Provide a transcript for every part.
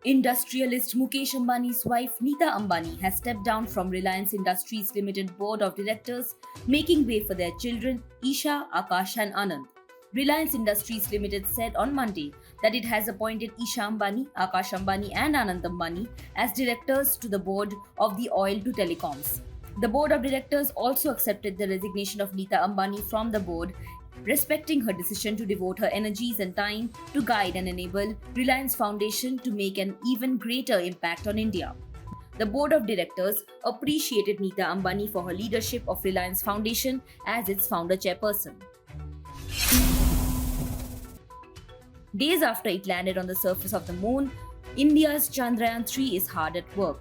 Industrialist Mukesh Ambani's wife Neeta Ambani has stepped down from Reliance Industries Limited board of directors, making way for their children Isha, Akash and Anand. Reliance Industries Limited said on Monday that it has appointed Isha Ambani, Akash Ambani and Anand Ambani as directors to the board of the oil to telecoms. The board of directors also accepted the resignation of Neeta Ambani from the board, respecting her decision to devote her energies and time to guide and enable Reliance Foundation to make an even greater impact on India. The board of directors appreciated Neeta Ambani for her leadership of Reliance Foundation as its founder chairperson. Days after it landed on the surface of the moon, India's Chandrayaan 3 is hard at work.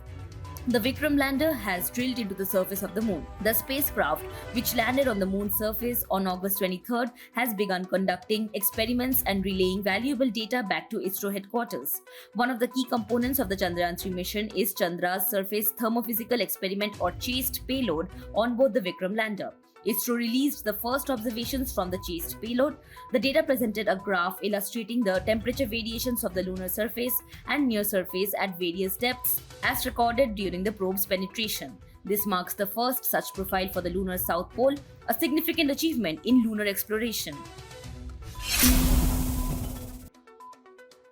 The Vikram lander has drilled into the surface of the moon. The spacecraft, which landed on the moon's surface on August 23rd, has begun conducting experiments and relaying valuable data back to ISRO headquarters. One of the key components of the Chandrayaan 3 mission is Chandra's Surface Thermophysical Experiment or CHASTE payload on board the Vikram lander. ISRO released the first observations from the CHASTE payload. The data presented a graph illustrating the temperature variations of the lunar surface and near surface at various depths as recorded during the probe's penetration. This marks the first such profile for the lunar south pole, a significant achievement in lunar exploration.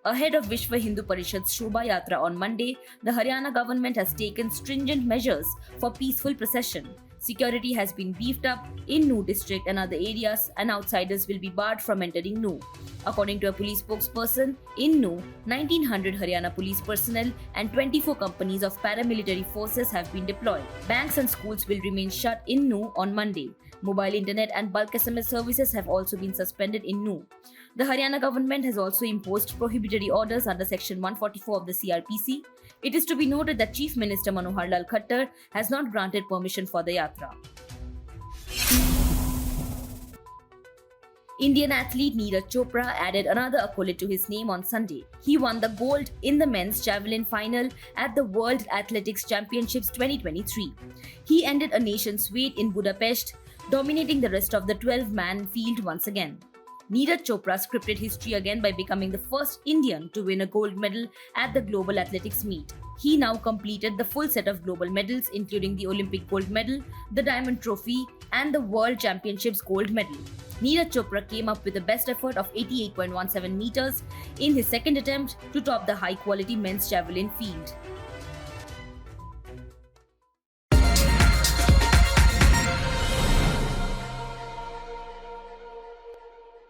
Ahead of Vishwa Hindu Parishad's Shobha Yatra on Monday, the Haryana government has taken stringent measures for peaceful procession. Security has been beefed up in Nuh district and other areas, and outsiders will be barred from entering Nuh. According to a police spokesperson, in Nuh, 1900 Haryana police personnel and 24 companies of paramilitary forces have been deployed. Banks and schools will remain shut in Nuh on Monday. Mobile internet and bulk SMS services have also been suspended in Nuh. The Haryana government has also imposed prohibitory orders under Section 144 of the CRPC. It is to be noted that Chief Minister Manohar Lal Khattar has not granted permission for the yatra. Indian athlete Neeraj Chopra added another accolade to his name on Sunday. He won the gold in the men's javelin final at the World Athletics Championships 2023. He ended a nation's wait in Budapest, dominating the rest of the 12-man field once again. Neeraj Chopra scripted history again by becoming the first Indian to win a gold medal at the Global Athletics Meet. He now completed the full set of global medals, including the Olympic gold medal, the Diamond Trophy, and the World Championships gold medal. Neeraj Chopra came up with a best effort of 88.17 meters in his second attempt to top the high-quality men's javelin field.